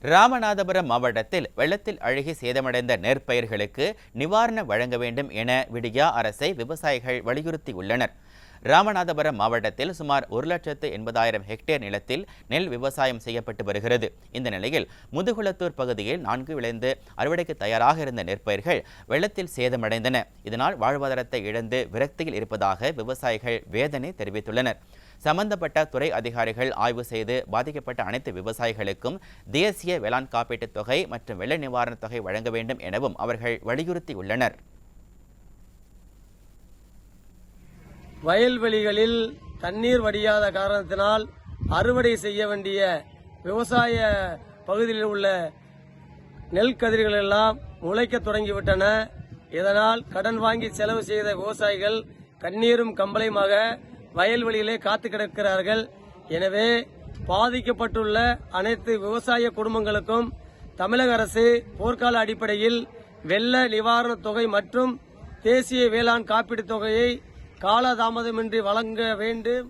ராமநாதபுரம் மாவட்டத்தில் வெள்ளத்தில் அழுகி சேதமடைந்த நெற்பயிர்களுக்கு நிவாரணம் வழங்க வேண்டும் என விடியா அரசை விவசாயிகள் வலியுறுத்தியுள்ளனர். ராமநாதபுரம் மாவட்டத்தில் சுமார் 1,80,000 ஹெக்டேர் நிலத்தில் நெல் விவசாயம் செய்யப்பட்டு வருகிறது. இந்த நிலையில் முதுகுளத்தூர் பகுதியில் 4 விளைந்து அறுவடைக்கு தயாராக இருந்த நெற்பயிர்கள் வெள்ளத்தில் சேதமடைந்தன. இதனால் வாழ்வாதாரத்தை இழந்து விரக்தியில் இருப்பதாக விவசாயிகள் வேதனை தெரிவித்துள்ளனர். சம்பந்தப்பட்ட துறை அதிகாரிகள் ஆய்வு செய்து பாதிக்கப்பட்ட அனைத்து விவசாயிகளுக்கும் தேசிய வேளாண் காப்பீட்டுத் தொகை மற்றும் வெள்ள நிவாரணத் தொகை வழங்க வேண்டும் எனவும் அவர்கள் வலியுறுத்தியுள்ளனர். வயல்வெளிகளில் தண்ணீர் வடியாத காரணத்தினால் அறுவடை செய்ய வேண்டிய விவசாய பகுதியில் உள்ள நெல் கதிர்கள் எல்லாம் முளைக்க தொடங்கிவிட்டன. இதனால் கடன் வாங்கி செலவு செய்த விவசாயிகள் கண்ணீரும் கம்பளையுமாக வயல்வெளியிலே காத்து கிடக்கிறார்கள். எனவே பாதிக்கப்பட்டுள்ள அனைத்து விவசாய குடும்பங்களுக்கும் தமிழக அரசு போர்க்கால அடிப்படையில் வெள்ள நிவாரணத் தொகை மற்றும் தேசிய வேளாண் காப்பீட்டுத் தொகையை காலதாமதமின்றி வழங்க வேண்டும்.